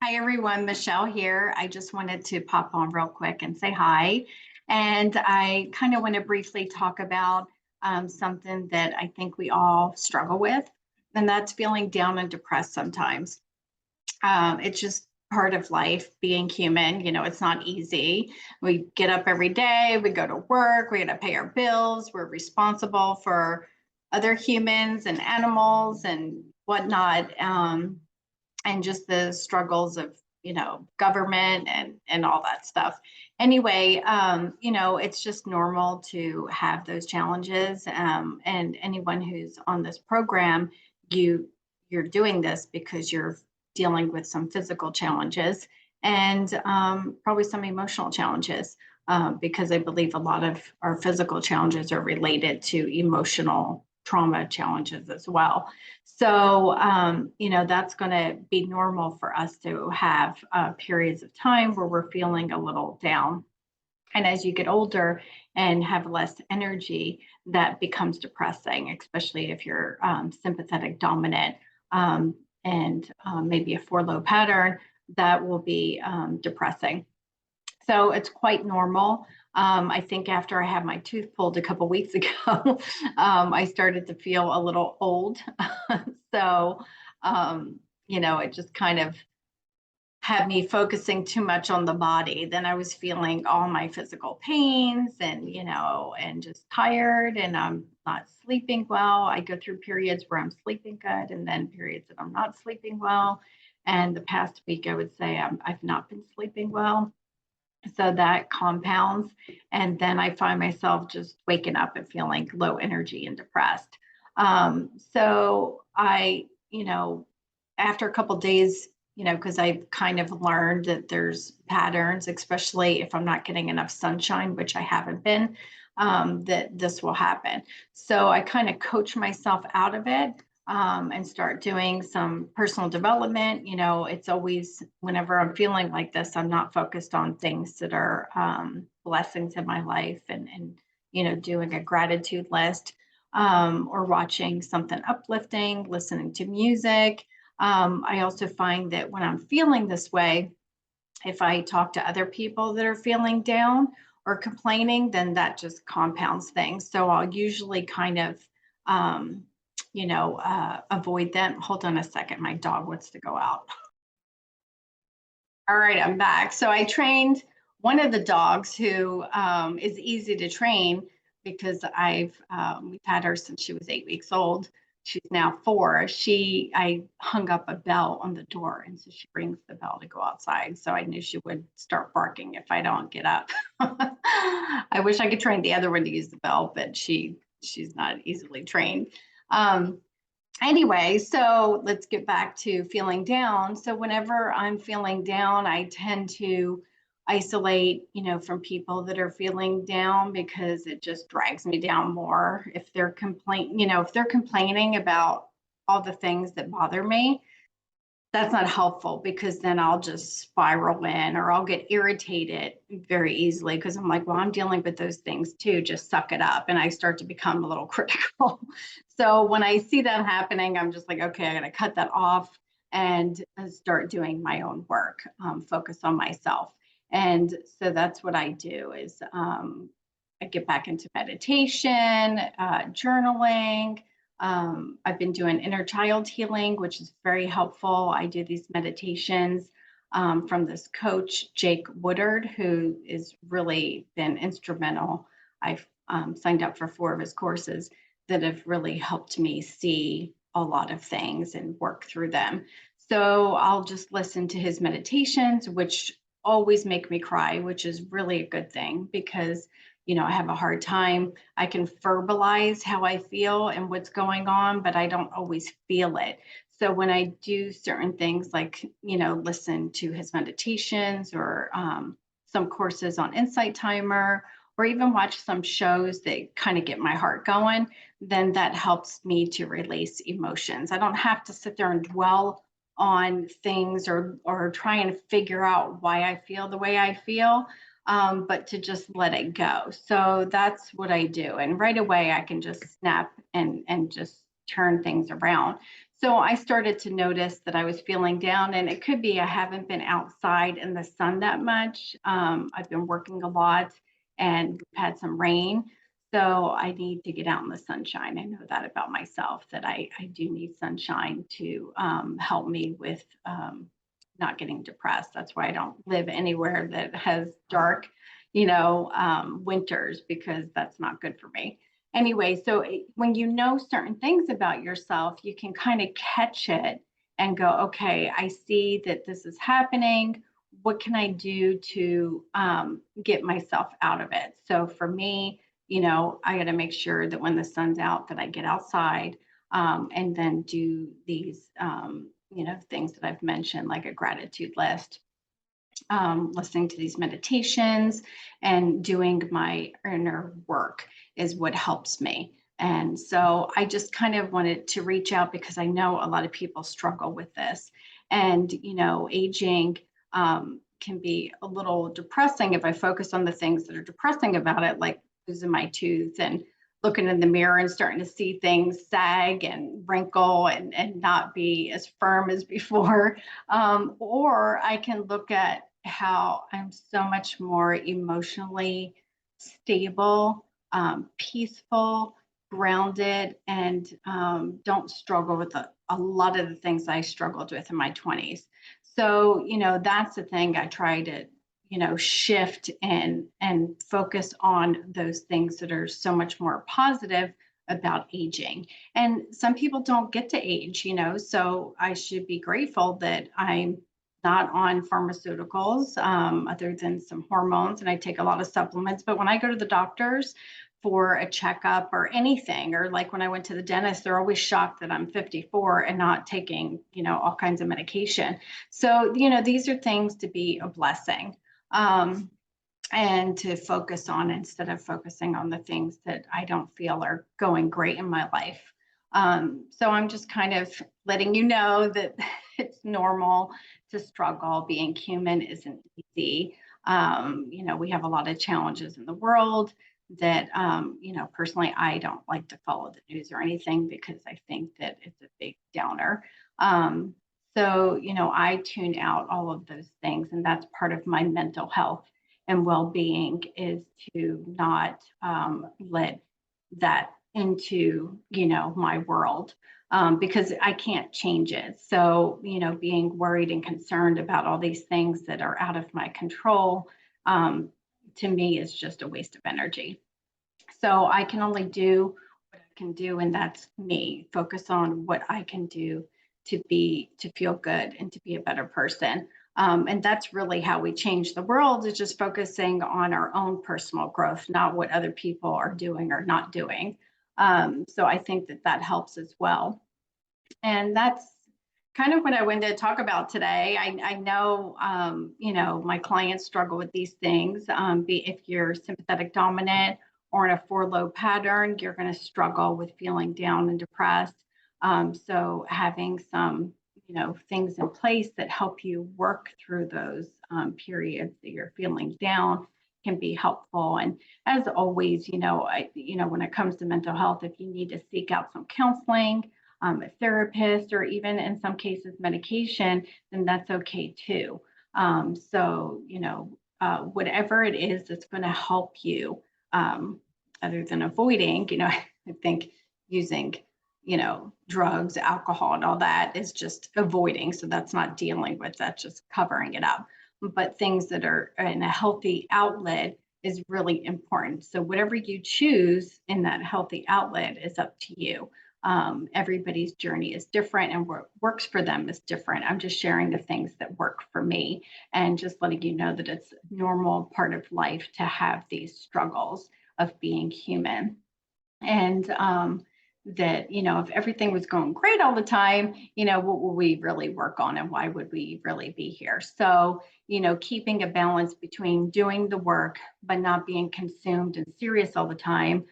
Hi, everyone. Michelle here. I just wanted to pop on real quick and say hi. And I kind of want to briefly talk about something that I think we all struggle with, and that's feeling down and depressed sometimes. It's just part of life, being human. It's not easy. We get up every day, we go to work, we got to pay our bills, we're responsible for other humans and animals and whatnot. And just the struggles of government and all that stuff. Anyway, it's just normal to have those challenges, and anyone who's on this program, you're doing this because you're dealing with some physical challenges and probably some emotional challenges, because I believe a lot of our physical challenges are related to emotional trauma challenges as well. So, that's going to be normal for us to have periods of time where we're feeling a little down. And as you get older and have less energy, that becomes depressing, especially if you're sympathetic dominant, and maybe a 4 low pattern, that will be depressing. So it's quite normal. I think after I had my tooth pulled a couple weeks ago, I started to feel a little old. So, it just kind of had me focusing too much on the body. Then I was feeling all my physical pains and just tired, and I'm not sleeping well. I go through periods where I'm sleeping good and then periods that I'm not sleeping well. And the past week, I would say I've not been sleeping well. So that compounds. And then I find myself just waking up and feeling low energy and depressed. So after a couple of days, because I've kind of learned that there's patterns, especially if I'm not getting enough sunshine, which I haven't been, that this will happen. So I kind of coach myself out of it, and start doing some personal development. It's always, whenever I'm feeling like this, I'm not focused on things that are blessings in my life, and doing a gratitude list, or watching something uplifting, listening to music. I also find that when I'm feeling this way, if I talk to other people that are feeling down or complaining, then that just compounds things. So I'll usually kind of, avoid them. Hold on a second. My dog wants to go out. All right, I'm back. So I trained one of the dogs who is easy to train because we've had her since she was 8 weeks old. She's now 4. I hung up a bell on the door, and so she rings the bell to go outside. So I knew she would start barking if I don't get up. I wish I could train the other one to use the bell, but she's not easily trained. Anyway, so let's get back to feeling down. So whenever I'm feeling down, I tend to isolate, from people that are feeling down, because it just drags me down more. If they're complaining about all the things that bother me, that's not helpful, because then I'll just spiral in, or I'll get irritated very easily, because I'm like, well, I'm dealing with those things too. Just suck it up. And I start to become a little critical. So when I see that happening, I'm just like, okay, I got to cut that off and start doing my own work, focus on myself. And so that's what I do is I get back into meditation, journaling. I've been doing inner child healing, which is very helpful. I do these meditations from this coach, Jake Woodard, who has really been instrumental. I've signed up for 4 of his courses that have really helped me see a lot of things and work through them. So I'll just listen to his meditations, which always make me cry, which is really a good thing, because I have a hard time. I can verbalize how I feel and what's going on, but I don't always feel it. So when I do certain things like, listen to his meditations, or some courses on Insight Timer, or even watch some shows that kind of get my heart going, then that helps me to release emotions. I don't have to sit there and dwell on things, or try and figure out why I feel the way I feel. But to just let it go. So that's what I do. And right away, I can just snap and just turn things around. So I started to notice that I was feeling down, and it could be I haven't been outside in the sun that much. I've been working a lot and we've had some rain. So I need to get out in the sunshine. I know that about myself, that I do need sunshine to help me with not getting depressed. That's why I don't live anywhere that has dark, winters, because that's not good for me. Anyway, so when you know certain things about yourself, you can kind of catch it and go, okay, I see that this is happening. What can I do to get myself out of it? So for me, I got to make sure that when the sun's out, that I get outside, and then do these, things that I've mentioned, like a gratitude list, listening to these meditations, and doing my inner work is what helps me. And so I just kind of wanted to reach out because I know a lot of people struggle with this. And, aging can be a little depressing if I focus on the things that are depressing about it, like losing my tooth and looking in the mirror and starting to see things sag and wrinkle and not be as firm as before. Or I can look at how I'm so much more emotionally stable, peaceful, grounded, and don't struggle with a lot of the things I struggled with in my 20s. So, that's the thing I try to, shift and focus on those things that are so much more positive about aging. And some people don't get to age, so I should be grateful that I'm not on pharmaceuticals, other than some hormones, and I take a lot of supplements. But when I go to the doctors for a checkup or anything, or like when I went to the dentist, they're always shocked that I'm 54 and not taking, all kinds of medication. So, these are things to be a blessing, and to focus on, instead of focusing on the things that I don't feel are going great in my life. So I'm just kind of letting you know that it's normal to struggle. Being human isn't easy. We have a lot of challenges in the world that, personally, I don't like to follow the news or anything because I think that it's a big downer. So, I tune out all of those things, and that's part of my mental health and well-being, is to not let that into, my world, because I can't change it. So, being worried and concerned about all these things that are out of my control, to me is just a waste of energy. So I can only do what I can do, and that's me. Focus on what I can do to feel good and to be a better person. And that's really how we change the world, is just focusing on our own personal growth, not what other people are doing or not doing. So I think that helps as well. And that's kind of what I wanted to talk about today. I know, my clients struggle with these things. If you're sympathetic dominant or in a 4 low pattern, you're going to struggle with feeling down and depressed. So having some, things in place that help you work through those periods that you're feeling down can be helpful. And as always, when it comes to mental health, if you need to seek out some counseling, a therapist, or even in some cases medication, then that's okay too. So, whatever it is that's going to help you, other than avoiding, I think using, drugs, alcohol, and all that is just avoiding. So that's not dealing with, that's just covering it up. But things that are in a healthy outlet is really important. So whatever you choose in that healthy outlet is up to you. Everybody's journey is different, and what works for them is different. I'm just sharing the things that work for me, and just letting you know that it's a normal part of life to have these struggles of being human. And that, if everything was going great all the time, what would we really work on, and why would we really be here? So, keeping a balance between doing the work, but not being consumed and serious all the time.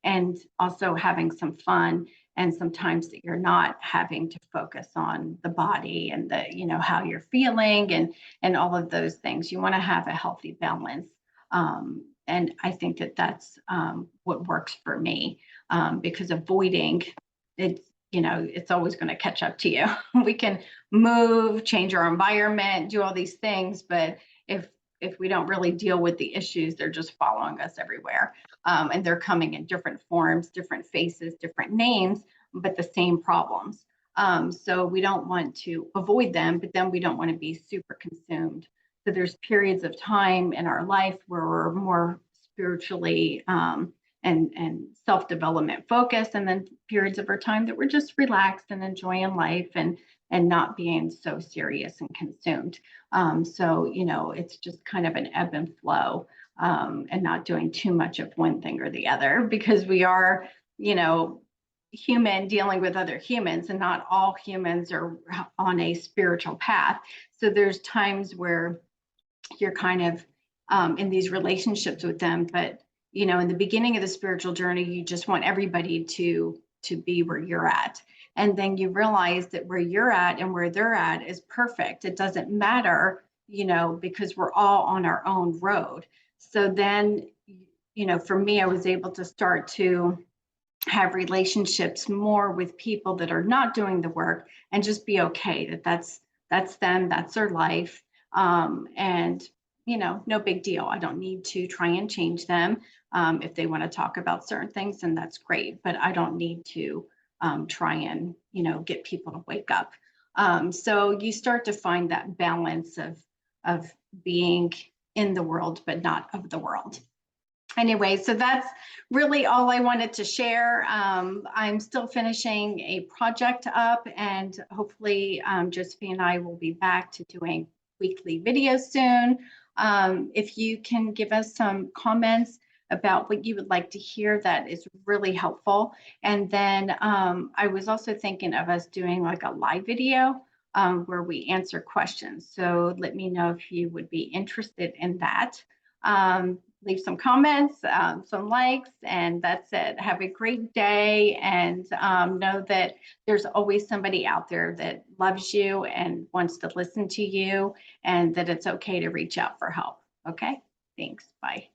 And also having some fun, and sometimes that you're not having to focus on the body and the, how you're feeling, and all of those things. You want to have a healthy balance. And I think that's what works for me, because avoiding, it's it's always going to catch up to you. We can move, change our environment, do all these things, but if we don't really deal with the issues, they're just following us everywhere. And they're coming in different forms, different faces, different names, but the same problems. So we don't want to avoid them, but then we don't want to be super consumed. So there's periods of time in our life where we're more spiritually and self-development focused, and then periods of our time that we're just relaxed and enjoying life and not being so serious and consumed. So it's just kind of an ebb and flow, and not doing too much of one thing or the other, because we are human dealing with other humans, and not all humans are on a spiritual path. So there's times where you're kind of in these relationships with them, but in the beginning of the spiritual journey, you just want everybody to be where you're at. And then you realize that where you're at and where they're at is perfect. It doesn't matter, because we're all on our own road. So then, for me, I was able to start to have relationships more with people that are not doing the work, and just be okay that that's them, that's their life. And no big deal. I don't need to try and change them. If they want to talk about certain things, then that's great, but I don't need to try and get people to wake up. So you start to find that balance of being in the world but not of the world. Anyway, so that's really all I wanted to share. I'm still finishing a project up, and hopefully Josephine and I will be back to doing weekly videos soon. If you can give us some comments about what you would like to hear, that is really helpful. And then I was also thinking of us doing like a live video where we answer questions. So let me know if you would be interested in that. Leave some comments, some likes, and that's it. Have a great day, and know that there's always somebody out there that loves you and wants to listen to you, and that it's okay to reach out for help. Okay, thanks. Bye.